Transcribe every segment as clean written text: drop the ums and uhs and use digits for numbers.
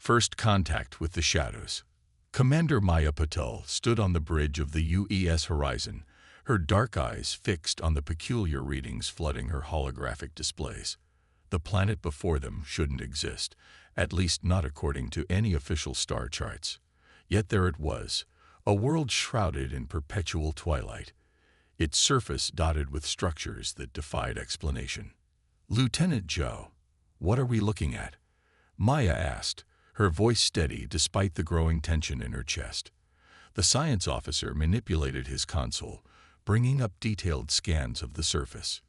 First contact with the shadows. Commander Maya Patel stood on the bridge of the UES horizon, her dark eyes fixed on the peculiar readings flooding her holographic displays. The planet before them shouldn't exist, at least not according to any official star charts. Yet there it was, a world shrouded in perpetual twilight, its surface dotted with structures that defied explanation. "Lieutenant Joe, what are we looking at?" Maya asked, her voice steady despite the growing tension in her chest. The science officer manipulated his console, bringing up detailed scans of the surface.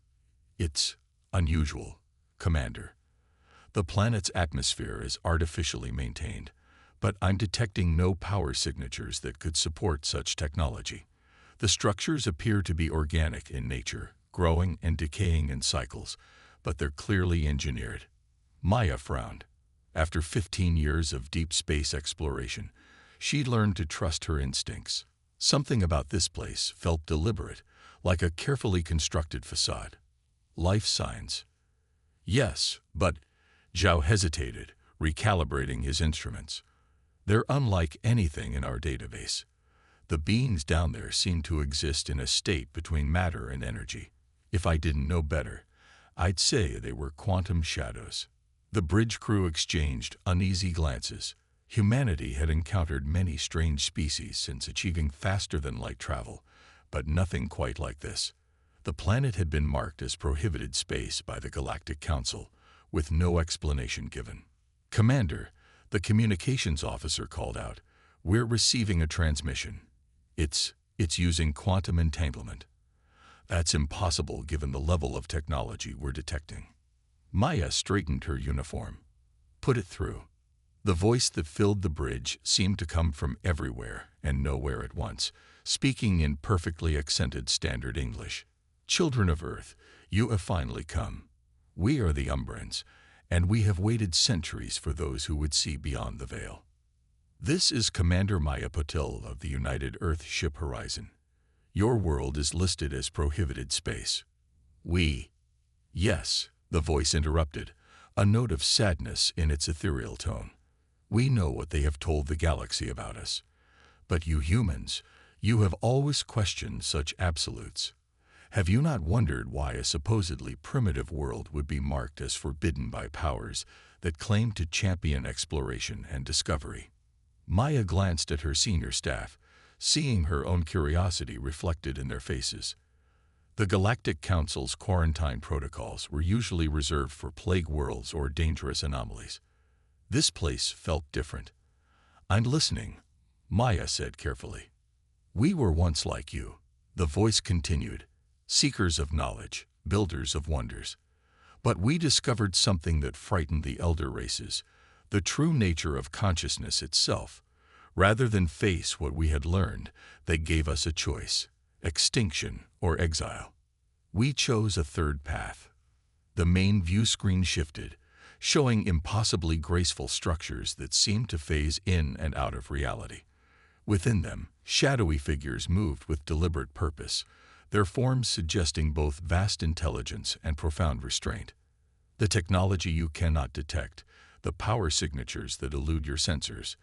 "It's unusual, Commander. The planet's atmosphere is artificially maintained, but I'm detecting no power signatures that could support such technology. The structures appear to be organic in nature, growing and decaying in cycles, but they're clearly engineered." Maya frowned. After 15 years of deep space exploration, she'd learned to trust her instincts. Something about this place felt deliberate, like a carefully constructed facade. "Life signs." "Yes, but—" Zhao hesitated, recalibrating his instruments. "They're unlike anything in our database. The beings down there seem to exist in a state between matter and energy. If I didn't know better, I'd say they were quantum shadows." The bridge crew exchanged uneasy glances. Humanity had encountered many strange species since achieving faster-than-light travel, but nothing quite like this. The planet had been marked as prohibited space by the Galactic Council, with no explanation given. "Commander," the communications officer called out, "we're receiving a transmission. It's using quantum entanglement." "That's impossible given the level of technology we're detecting." Maya straightened her uniform. "Put it through." The voice that filled the bridge seemed to come from everywhere and nowhere at once, speaking in perfectly accented standard English. "Children of Earth, you have finally come. We are the Umbrans, and we have waited centuries for those who would see beyond the veil. This is Commander Maya Patel of the United Earth Ship Horizon. Your world is listed as prohibited space." "We—" "Yes," the voice interrupted, a note of sadness in its ethereal tone. "We know what they have told the galaxy about us. But you humans, you have always questioned such absolutes. Have you not wondered why a supposedly primitive world would be marked as forbidden by powers that claim to champion exploration and discovery?" Maya glanced at her senior staff, seeing her own curiosity reflected in their faces. The Galactic Council's quarantine protocols were usually reserved for plague worlds or dangerous anomalies. This place felt different. "I'm listening," Maya said carefully. "We were once like you," the voice continued, "seekers of knowledge, builders of wonders. But we discovered something that frightened the elder races, the true nature of consciousness itself. Rather than face what we had learned, they gave us a choice: extinction or exile. We chose a third path." The main view screen shifted, showing impossibly graceful structures that seemed to phase in and out of reality. Within them, shadowy figures moved with deliberate purpose, their forms suggesting both vast intelligence and profound restraint. "The technology you cannot detect, the power signatures that elude your sensors,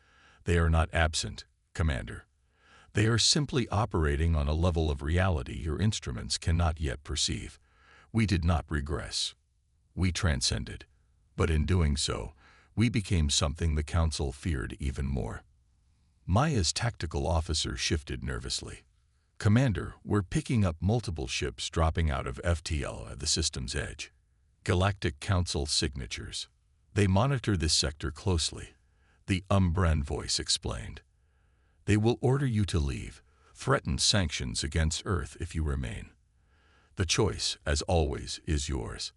they are not absent, Commander. They are simply operating on a level of reality your instruments cannot yet perceive. We did not regress. We transcended. But in doing so, we became something the Council feared even more." Maya's tactical officer shifted nervously. "Commander, we're picking up multiple ships dropping out of FTL at the system's edge. Galactic Council signatures. They monitor this sector closely," the Umbran voice explained. "They will order you to leave, threaten sanctions against Earth if you remain. The choice, as always, is yours.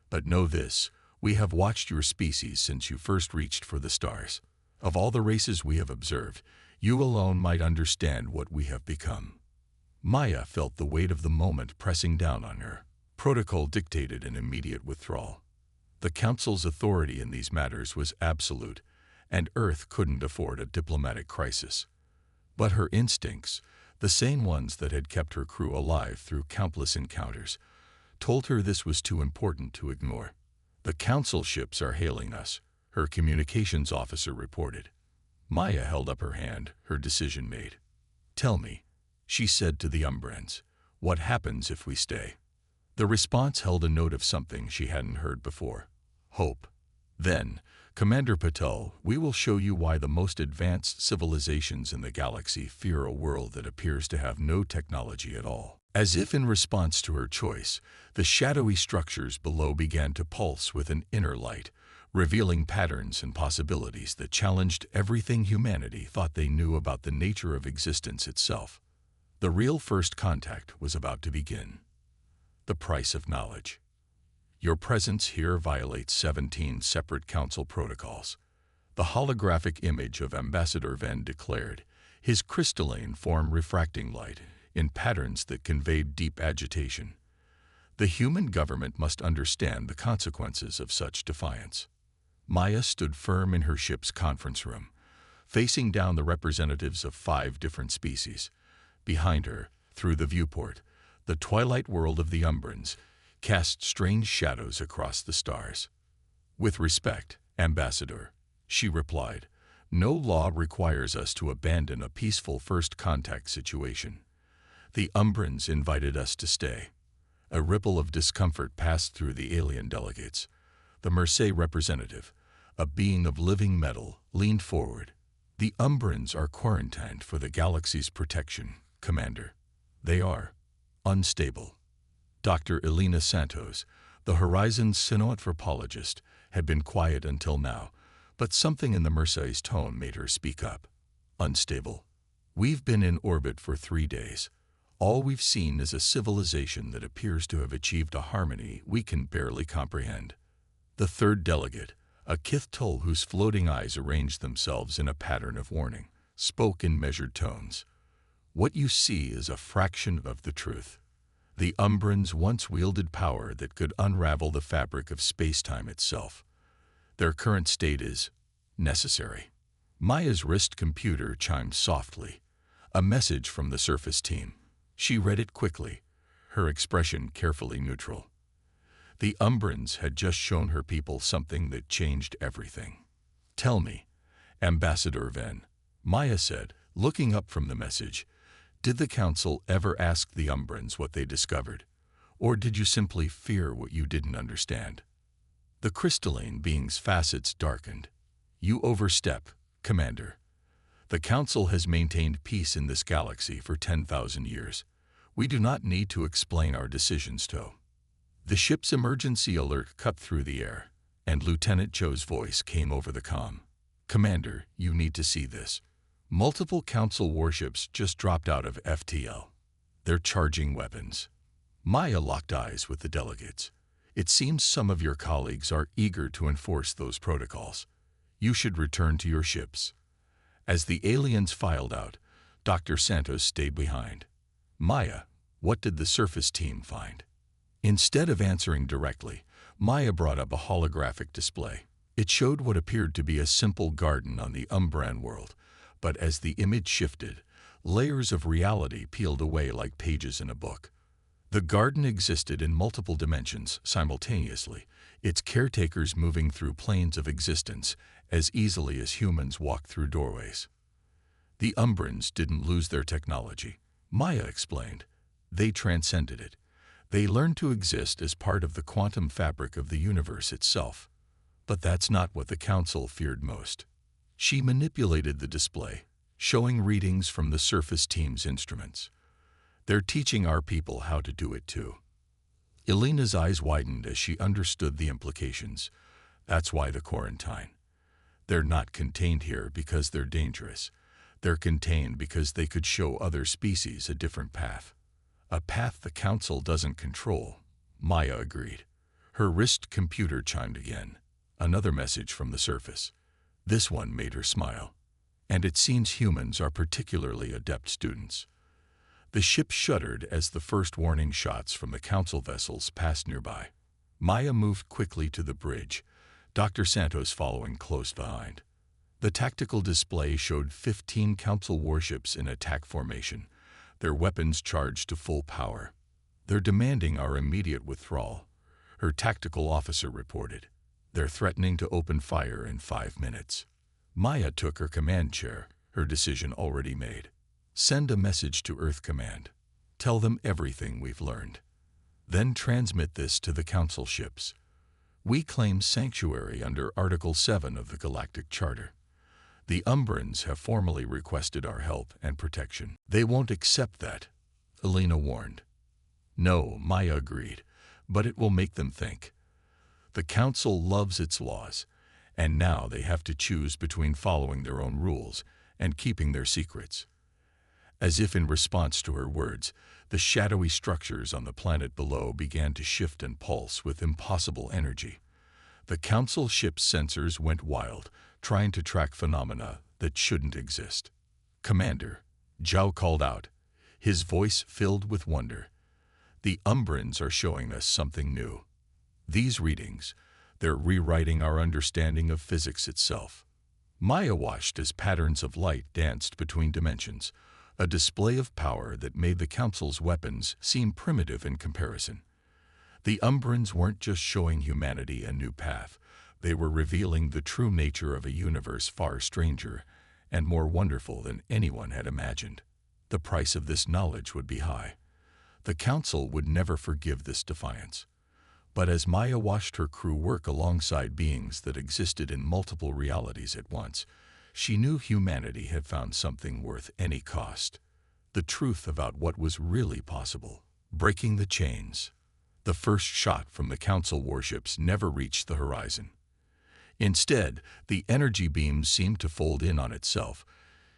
But know this, we have watched your species since you first reached for the stars. Of all the races we have observed, you alone might understand what we have become." Maya felt the weight of the moment pressing down on her. Protocol dictated an immediate withdrawal. The Council's authority in these matters was absolute, and Earth couldn't afford a diplomatic crisis. But her instincts, the same ones that had kept her crew alive through countless encounters, told her this was too important to ignore. "The Council ships are hailing us," her communications officer reported. Maya held up her hand, her decision made. "Tell me," she said to the Umbrans, "what happens if we stay?" The response held a note of something she hadn't heard before. Hope. "Then, Commander Patel, we will show you why the most advanced civilizations in the galaxy fear a world that appears to have no technology at all." As if in response to her choice, the shadowy structures below began to pulse with an inner light, revealing patterns and possibilities that challenged everything humanity thought they knew about the nature of existence itself. The real first contact was about to begin. The price of knowledge. Your presence here violates 17 separate council protocols. The holographic image of Ambassador Venn declared, his crystalline form refracting light in patterns that conveyed deep agitation. The human government must understand the consequences of such defiance. Maya stood firm in her ship's conference room, facing down the representatives of 5 different species. Behind her, through the viewport, the twilight world of the Umbrans cast strange shadows across the stars. "With respect, Ambassador," she replied, "no law requires us to abandon a peaceful first contact situation. The Umbrans invited us to stay." A ripple of discomfort passed through the alien delegates. The Mercé representative, a being of living metal, leaned forward. "The Umbrans are quarantined for the galaxy's protection, Commander. They are unstable." Dr. Elena Santos, the Horizon's cynoanthropologist, had been quiet until now, but something in the Mercé's tone made her speak up. "Unstable. We've been in orbit for 3 days. All we've seen is a civilization that appears to have achieved a harmony we can barely comprehend." The third delegate, a Kith-Tull whose floating eyes arranged themselves in a pattern of warning, spoke in measured tones. "What you see is a fraction of the truth. The Umbrans once wielded power that could unravel the fabric of space-time itself. Their current state is necessary." Maya's wrist computer chimed softly, a message from the surface team. She read it quickly, her expression carefully neutral. The Umbrans had just shown her people something that changed everything. "Tell me, Ambassador Venn," Maya said, looking up from the message, "did the Council ever ask the Umbrans what they discovered? Or did you simply fear what you didn't understand?" The crystalline being's facets darkened. "You overstep, Commander. The Council has maintained peace in this galaxy for 10,000 years. We do not need to explain our decisions to." The ship's emergency alert cut through the air, and Lieutenant Cho's voice came over the comm. "Commander, you need to see this. Multiple Council warships just dropped out of FTL. They're charging weapons." Maya locked eyes with the delegates. "It seems some of your colleagues are eager to enforce those protocols. You should return to your ships." As the aliens filed out, Dr. Santos stayed behind. "Maya, what did the surface team find?" Instead of answering directly, Maya brought up a holographic display. It showed what appeared to be a simple garden on the Umbran world, but as the image shifted, layers of reality peeled away like pages in a book. The garden existed in multiple dimensions simultaneously, its caretakers moving through planes of existence as easily as humans walk through doorways. "The Umbrans didn't lose their technology," Maya explained. "They transcended it. They learned to exist as part of the quantum fabric of the universe itself. But that's not what the Council feared most." She manipulated the display, showing readings from the surface team's instruments. "They're teaching our people how to do it too." Elena's eyes widened as she understood the implications. "That's why the quarantine. They're not contained here because they're dangerous. They're contained because they could show other species a different path." "A path the Council doesn't control," Maya agreed. Her wrist computer chimed again, another message from the surface. This one made her smile. "And it seems humans are particularly adept students." The ship shuddered as the first warning shots from the Council vessels passed nearby. Maya moved quickly to the bridge, Dr. Santos following close behind. The tactical display showed 15 Council warships in attack formation, their weapons charged to full power. "They're demanding our immediate withdrawal," her tactical officer reported. They're threatening to open fire in 5 minutes. Maya took her command chair, her decision already made. Send a message to Earth Command. Tell them everything we've learned. Then transmit this to the Council ships. We claim sanctuary under Article 7 of the Galactic Charter. The Umbrans have formally requested our help and protection. They won't accept that, Elena warned. No, Maya agreed, but it will make them think. The Council loves its laws, and now they have to choose between following their own rules and keeping their secrets. As if in response to her words, the shadowy structures on the planet below began to shift and pulse with impossible energy. The Council ship's sensors went wild, trying to track phenomena that shouldn't exist. Commander, Zhao called out, his voice filled with wonder. The Umbrans are showing us something new. These readings, they're rewriting our understanding of physics itself. Maya watched as patterns of light danced between dimensions, a display of power that made the Council's weapons seem primitive in comparison. The Umbrans weren't just showing humanity a new path, they were revealing the true nature of a universe far stranger and more wonderful than anyone had imagined. The price of this knowledge would be high. The Council would never forgive this defiance. But as Maya watched her crew work alongside beings that existed in multiple realities at once, she knew humanity had found something worth any cost. The truth about what was really possible. Breaking the chains. The first shot from the Council warships never reached the horizon. Instead, the energy beam seemed to fold in on itself,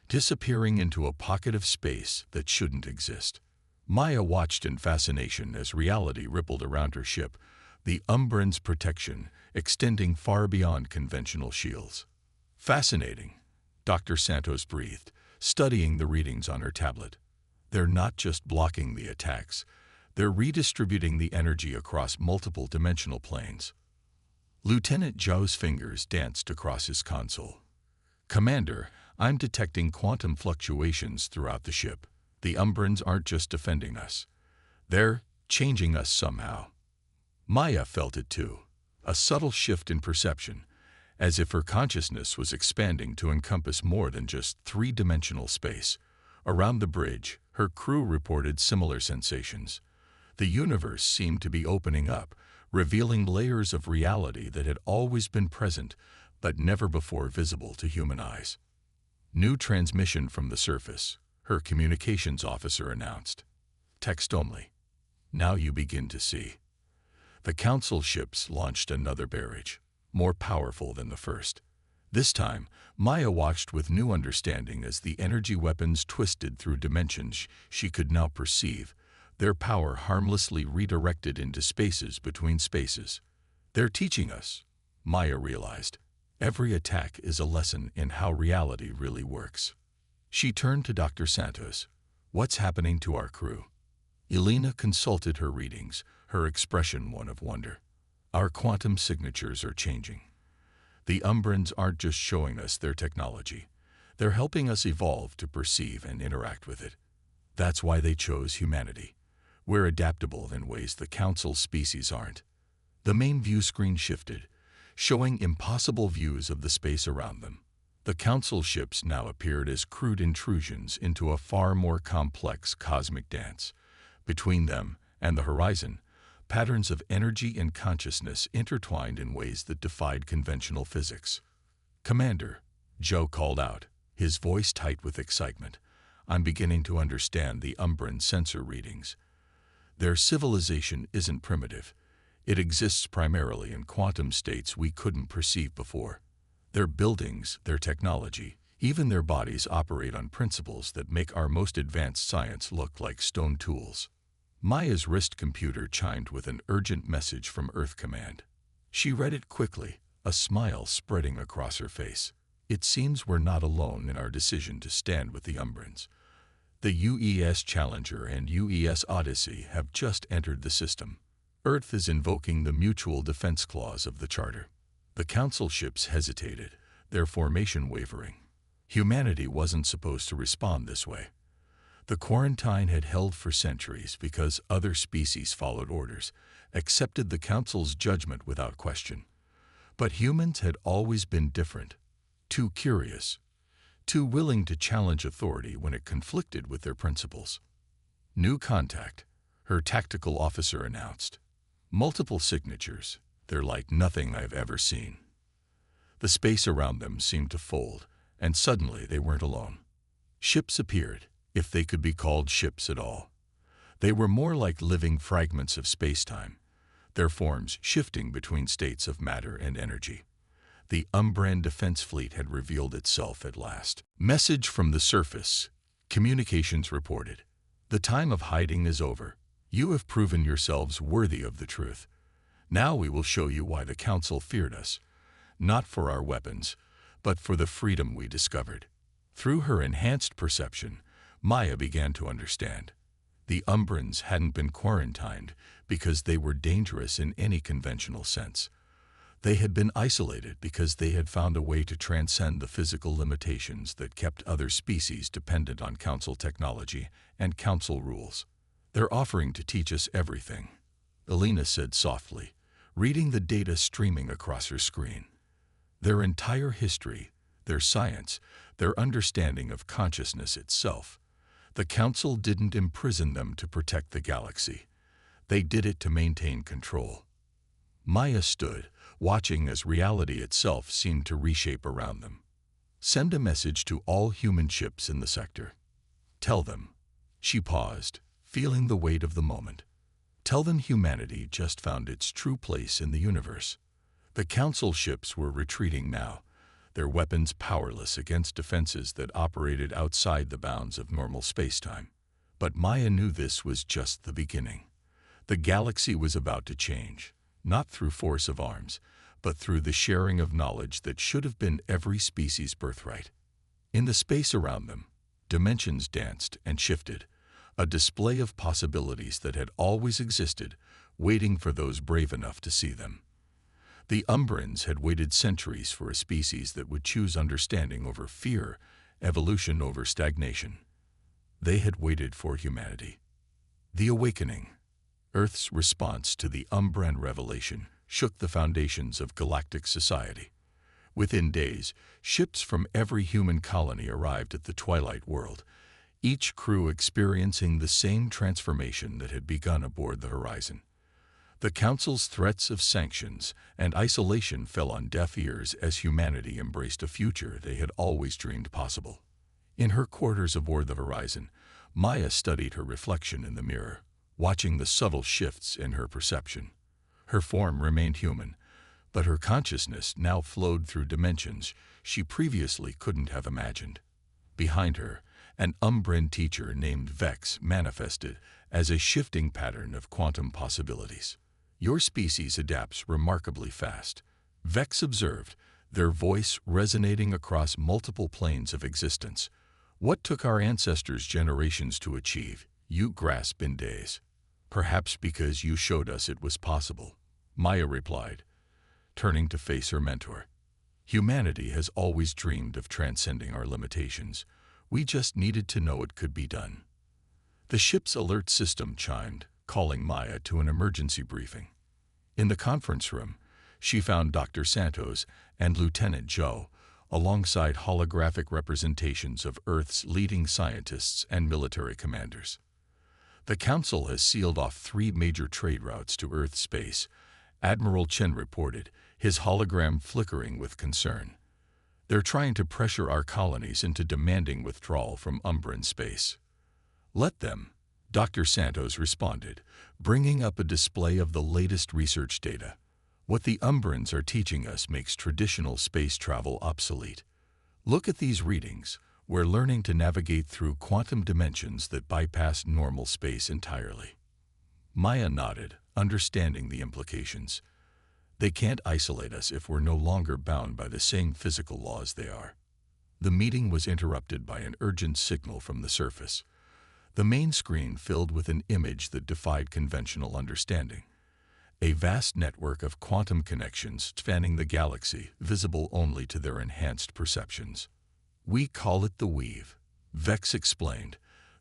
disappearing into a pocket of space that shouldn't exist. Maya watched in fascination as reality rippled around her ship, the Umbrans' protection extending far beyond conventional shields. Fascinating, Dr. Santos breathed, studying the readings on her tablet. They're not just blocking the attacks, they're redistributing the energy across multiple dimensional planes. Lieutenant Zhao's fingers danced across his console. Commander, I'm detecting quantum fluctuations throughout the ship. The Umbrans aren't just defending us. They're changing us somehow. Maya felt it too, a subtle shift in perception, as if her consciousness was expanding to encompass more than just three-dimensional space. Around the bridge, her crew reported similar sensations. The universe seemed to be opening up, revealing layers of reality that had always been present, but never before visible to human eyes. New transmission from the surface, her communications officer announced. Text only. Now you begin to see. The Council ships launched another barrage, more powerful than the first. This time, Maya watched with new understanding as the energy weapons twisted through dimensions she could now perceive, their power harmlessly redirected into spaces between spaces. They're teaching us, Maya realized. Every attack is a lesson in how reality really works. She turned to Dr. Santos. What's happening to our crew? Elena consulted her readings, her expression one of wonder. Our quantum signatures are changing. The Umbrans aren't just showing us their technology. They're helping us evolve to perceive and interact with it. That's why they chose humanity. We're adaptable in ways the Council species aren't. The main view screen shifted, showing impossible views of the space around them. The Council ships now appeared as crude intrusions into a far more complex cosmic dance. Between them and the horizon, patterns of energy and consciousness intertwined in ways that defied conventional physics. Commander, Zhao called out, his voice tight with excitement. I'm beginning to understand the Umbran sensor readings. Their civilization isn't primitive. It exists primarily in quantum states we couldn't perceive before. Their buildings, their technology, even their bodies operate on principles that make our most advanced science look like stone tools. Maya's wrist computer chimed with an urgent message from Earth Command. She read it quickly, a smile spreading across her face. It seems we're not alone in our decision to stand with the Umbrans. The UES Challenger and UES Odyssey have just entered the system. Earth is invoking the Mutual Defense Clause of the Charter. The Council ships hesitated, their formation wavering. Humanity wasn't supposed to respond this way. The quarantine had held for centuries because other species followed orders, accepted the Council's judgment without question. But humans had always been different, too curious, too willing to challenge authority when it conflicted with their principles. New contact, her tactical officer announced. Multiple signatures, they're like nothing I've ever seen. The space around them seemed to fold, and suddenly they weren't alone. Ships appeared, if they could be called ships at all. They were more like living fragments of space-time, their forms shifting between states of matter and energy. The Umbran defense fleet had revealed itself at last. Message from the surface. Communications reported. The time of hiding is over. You have proven yourselves worthy of the truth. Now we will show you why the Council feared us, not for our weapons, but for the freedom we discovered. Through her enhanced perception, Maya began to understand. The Umbrans hadn't been quarantined because they were dangerous in any conventional sense. They had been isolated because they had found a way to transcend the physical limitations that kept other species dependent on Council technology and Council rules. They're offering to teach us everything, Elena said softly, reading the data streaming across her screen. Their entire history, their science, their understanding of consciousness itself. The Council didn't imprison them to protect the galaxy. They did it to maintain control. Maya stood, watching as reality itself seemed to reshape around them. Send a message to all human ships in the sector. Tell them. She paused, feeling the weight of the moment. Tell them humanity just found its true place in the universe. The Council ships were retreating now, their weapons powerless against defenses that operated outside the bounds of normal spacetime. But Maya knew this was just the beginning. The galaxy was about to change, not through force of arms, but through the sharing of knowledge that should have been every species' birthright. In the space around them, dimensions danced and shifted, a display of possibilities that had always existed, waiting for those brave enough to see them. The Umbrans had waited centuries for a species that would choose understanding over fear, evolution over stagnation. They had waited for humanity. The awakening, Earth's response to the Umbran revelation, shook the foundations of galactic society. Within days, ships from every human colony arrived at the Twilight World, each crew experiencing the same transformation that had begun aboard the Horizon. The Council's threats of sanctions and isolation fell on deaf ears as humanity embraced a future they had always dreamed possible. In her quarters aboard the Horizon, Maya studied her reflection in the mirror, watching the subtle shifts in her perception. Her form remained human, but her consciousness now flowed through dimensions she previously couldn't have imagined. Behind her, an Umbran teacher named Vex manifested as a shifting pattern of quantum possibilities. Your species adapts remarkably fast, Vex observed, their voice resonating across multiple planes of existence. What took our ancestors generations to achieve, you grasp in days. Perhaps because you showed us it was possible, Maya replied, turning to face her mentor. Humanity has always dreamed of transcending our limitations. We just needed to know it could be done. The ship's alert system chimed, calling Maya to an emergency briefing. In the conference room, she found Dr. Santos and Lieutenant Joe, alongside holographic representations of Earth's leading scientists and military commanders. The Council has sealed off 3 major trade routes to Earth space, Admiral Chen reported, his hologram flickering with concern. They're trying to pressure our colonies into demanding withdrawal from Umbran space. Let them, Dr. Santos responded, bringing up a display of the latest research data. What the Umbrans are teaching us makes traditional space travel obsolete. Look at these readings. We're learning to navigate through quantum dimensions that bypass normal space entirely. Maya nodded, understanding the implications. They can't isolate us if we're no longer bound by the same physical laws they are. The meeting was interrupted by an urgent signal from the surface. The main screen filled with an image that defied conventional understanding. A vast network of quantum connections spanning the galaxy, visible only to their enhanced perceptions. We call it the weave, Vex explained,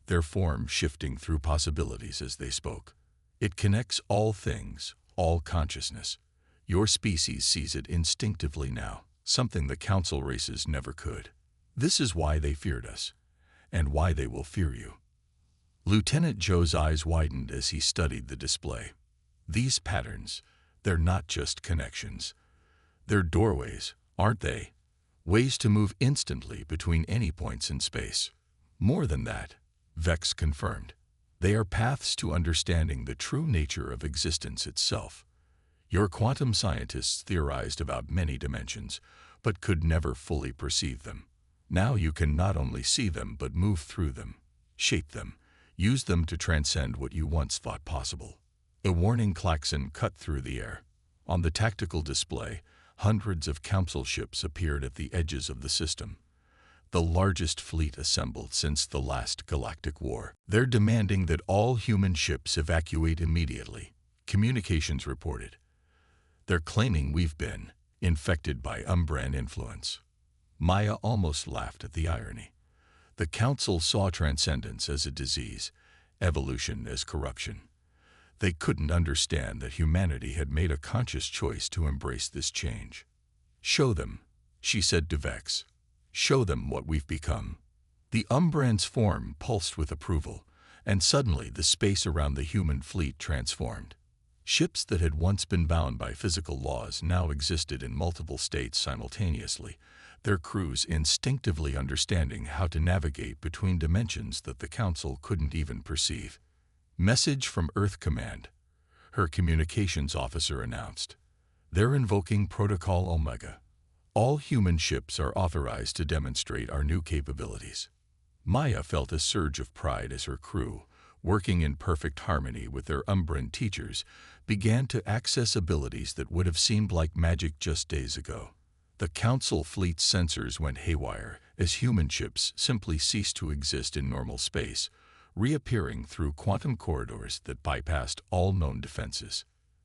their form shifting through possibilities as they spoke. It connects all things, all consciousness. Your species sees it instinctively now, something the Council races never could. This is why they feared us, and why they will fear you." Lieutenant Joe's eyes widened as he studied the display. These patterns, they're not just connections. They're doorways, aren't they? Ways to move instantly between any points in space. More than that, Vex confirmed. They are paths to understanding the true nature of existence itself. Your quantum scientists theorized about many dimensions, but could never fully perceive them. Now you can not only see them but move through them, shape them, use them to transcend what you once thought possible. A warning klaxon cut through the air. On the tactical display, hundreds of Council ships appeared at the edges of the system. The largest fleet assembled since the last galactic war. They're demanding that all human ships evacuate immediately, communications reported. They're claiming we've been infected by Umbran influence. Maya almost laughed at the irony. The Council saw transcendence as a disease, evolution as corruption. They couldn't understand that humanity had made a conscious choice to embrace this change. "Show them," she said to Vex. "Show them what we've become." The Umbran's form pulsed with approval, and suddenly the space around the human fleet transformed. Ships that had once been bound by physical laws now existed in multiple states simultaneously, their crews instinctively understanding how to navigate between dimensions that the Council couldn't even perceive. "Message from Earth Command," her communications officer announced. "They're invoking Protocol Omega. All human ships are authorized to demonstrate our new capabilities." Maya felt a surge of pride as her crew, working in perfect harmony with their Umbran teachers, began to access abilities that would have seemed like magic just days ago. The Council fleet's sensors went haywire as human ships simply ceased to exist in normal space, reappearing through quantum corridors that bypassed all known defenses.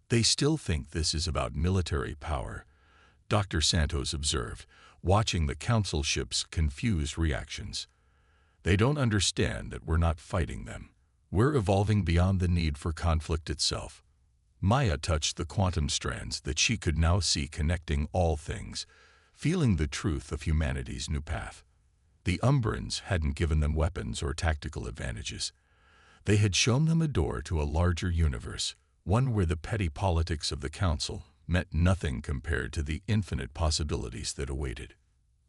"They still think this is about military power," Dr. Santos observed, watching the Council ship's confused reactions. "They don't understand that we're not fighting them. We're evolving beyond the need for conflict itself." Maya touched the quantum strands that she could now see connecting all things, feeling the truth of humanity's new path. The Umbrans hadn't given them weapons or tactical advantages. They had shown them a door to a larger universe, one where the petty politics of the Council meant nothing compared to the infinite possibilities that awaited.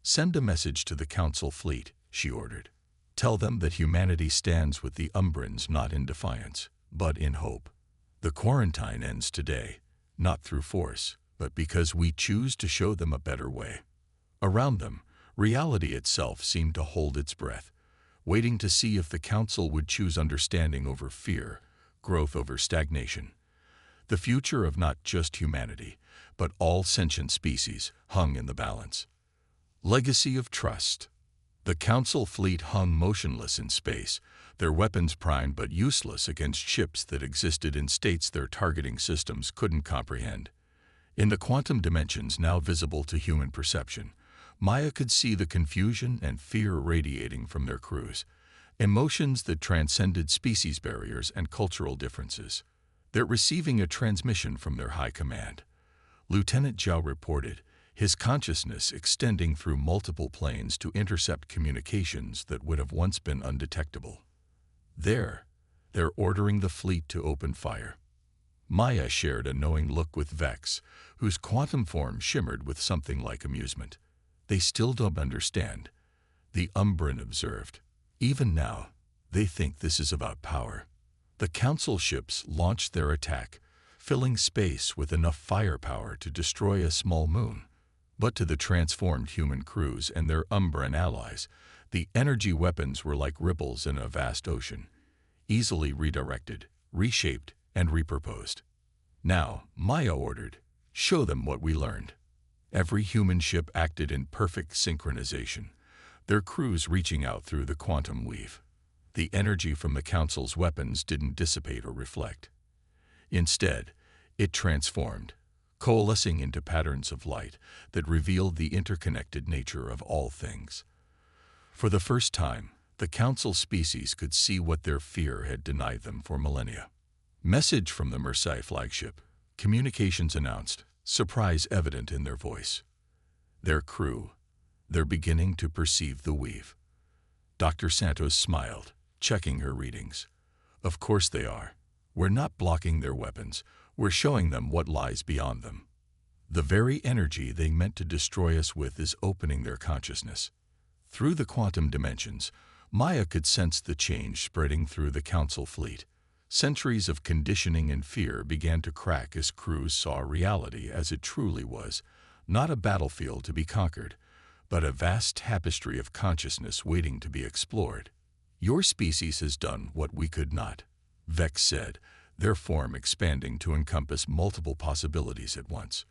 "Send a message to the Council fleet," she ordered. "Tell them that humanity stands with the Umbrans not in defiance, but in hope. The quarantine ends today, not through force, but because we choose to show them a better way." Around them, reality itself seemed to hold its breath, waiting to see if the Council would choose understanding over fear, growth over stagnation. The future of not just humanity, but all sentient species, hung in the balance. Legacy of trust. The Council fleet hung motionless in space, their weapons primed but useless against ships that existed in states their targeting systems couldn't comprehend. In the quantum dimensions now visible to human perception, Maya could see the confusion and fear radiating from their crews, emotions that transcended species barriers and cultural differences. "They're receiving a transmission from their high command," Lieutenant Zhao reported, his consciousness extending through multiple planes to intercept communications that would have once been undetectable. They're ordering the fleet to open fire." Maya shared a knowing look with Vex, whose quantum form shimmered with something like amusement. "They still don't understand," the Umbran observed. "Even now, they think this is about power." The Council ships launched their attack, filling space with enough firepower to destroy a small moon. But to the transformed human crews and their Umbran allies, the energy weapons were like ripples in a vast ocean, easily redirected, reshaped, and repurposed. "Now," Maya ordered, "show them what we learned." Every human ship acted in perfect synchronization, their crews reaching out through the quantum weave. The energy from the Council's weapons didn't dissipate or reflect. Instead, it transformed, coalescing into patterns of light that revealed the interconnected nature of all things. For the first time, the Council species could see what their fear had denied them for millennia. "Message from the Marseille flagship," communications announced. surprise evident in their voice. Their crew, they're beginning to perceive the weave. Dr. Santos smiled, checking her readings. Of course they are. We're not blocking their weapons, we're showing them what lies beyond them. The very energy they meant to destroy us with is opening their consciousness. Through the quantum dimensions, Maya could sense the change spreading through the Council fleet. Centuries of conditioning and fear began to crack as crews saw reality as it truly was, not a battlefield to be conquered, but a vast tapestry of consciousness waiting to be explored. Your species has done what we could not, Vex said, their form expanding to encompass multiple possibilities at once.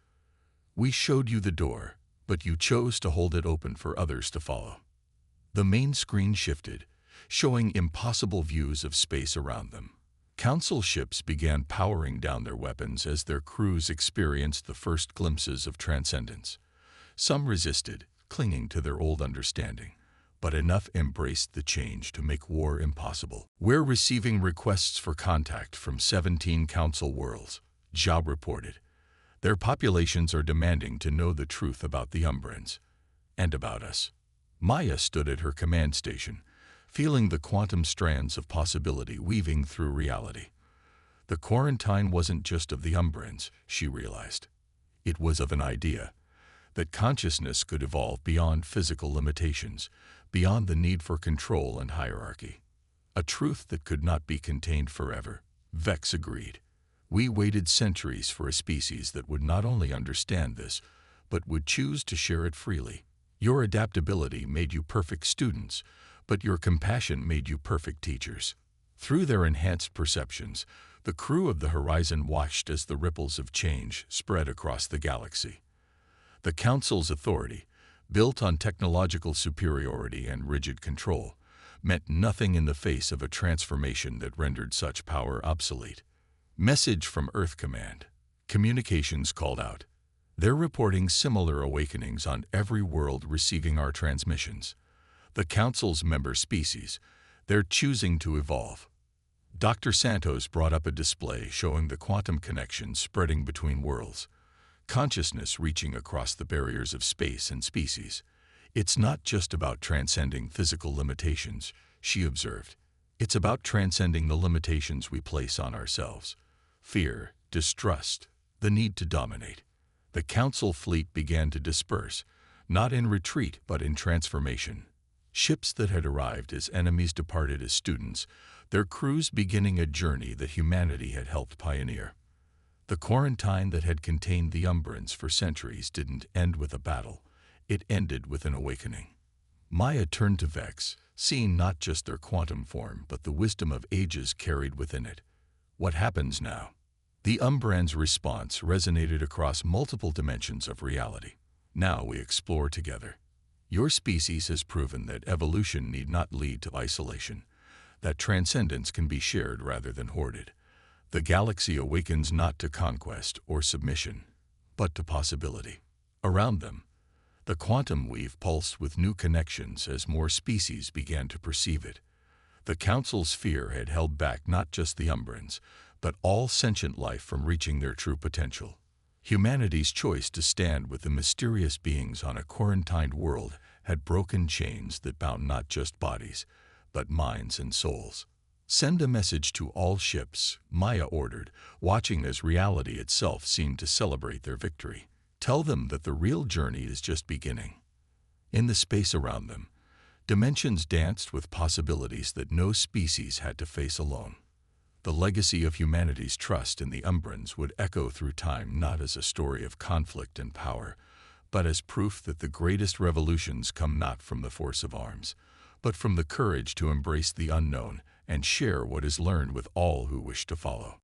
We showed you the door, but you chose to hold it open for others to follow. The main screen shifted, showing impossible views of space around them. Council ships began powering down their weapons as their crews experienced the first glimpses of transcendence. Some resisted, clinging to their old understanding, but enough embraced the change to make war impossible. We're receiving requests for contact from 17 Council worlds, Job reported. Their populations are demanding to know the truth about the Umbrans, and about us. Maya stood at her command station, feeling the quantum strands of possibility weaving through reality. The quarantine wasn't just of the Umbrans, she realized. It was of an idea, that consciousness could evolve beyond physical limitations, beyond the need for control and hierarchy. A truth that could not be contained forever, Vex agreed. We waited centuries for a species that would not only understand this, but would choose to share it freely. Your adaptability made you perfect students, but your compassion made you perfect teachers. Through their enhanced perceptions, the crew of the Horizon watched as the ripples of change spread across the galaxy. The Council's authority, built on technological superiority and rigid control, meant nothing in the face of a transformation that rendered such power obsolete. Message from Earth Command. Communications called out. They're reporting similar awakenings on every world receiving our transmissions. The Council's member species, they're choosing to evolve. Dr. Santos brought up a display showing the quantum connection spreading between worlds, consciousness reaching across the barriers of space and species. It's not just about transcending physical limitations, she observed. It's about transcending the limitations we place on ourselves. Fear, distrust, the need to dominate. The Council fleet began to disperse, not in retreat but in transformation. Ships that had arrived as enemies departed as students, their crews beginning a journey that humanity had helped pioneer. The quarantine that had contained the Umbrans for centuries didn't end with a battle, it ended with an awakening. Maya turned to Vex, seeing not just their quantum form but the wisdom of ages carried within it. What happens now? The Umbrans' response resonated across multiple dimensions of reality. Now we explore together. Your species has proven that evolution need not lead to isolation, that transcendence can be shared rather than hoarded. The galaxy awakens not to conquest or submission, but to possibility. Around them, the quantum weave pulsed with new connections as more species began to perceive it. The Council's fear had held back not just the Umbrans, but all sentient life from reaching their true potential. Humanity's choice to stand with the mysterious beings on a quarantined world had broken chains that bound not just bodies, but minds and souls. Send a message to all ships, Maya ordered, watching as reality itself seemed to celebrate their victory. Tell them that the real journey is just beginning. In the space around them, dimensions danced with possibilities that no species had to face alone. The legacy of humanity's trust in the Umbrans would echo through time not as a story of conflict and power, but as proof that the greatest revolutions come not from the force of arms, but from the courage to embrace the unknown and share what is learned with all who wish to follow.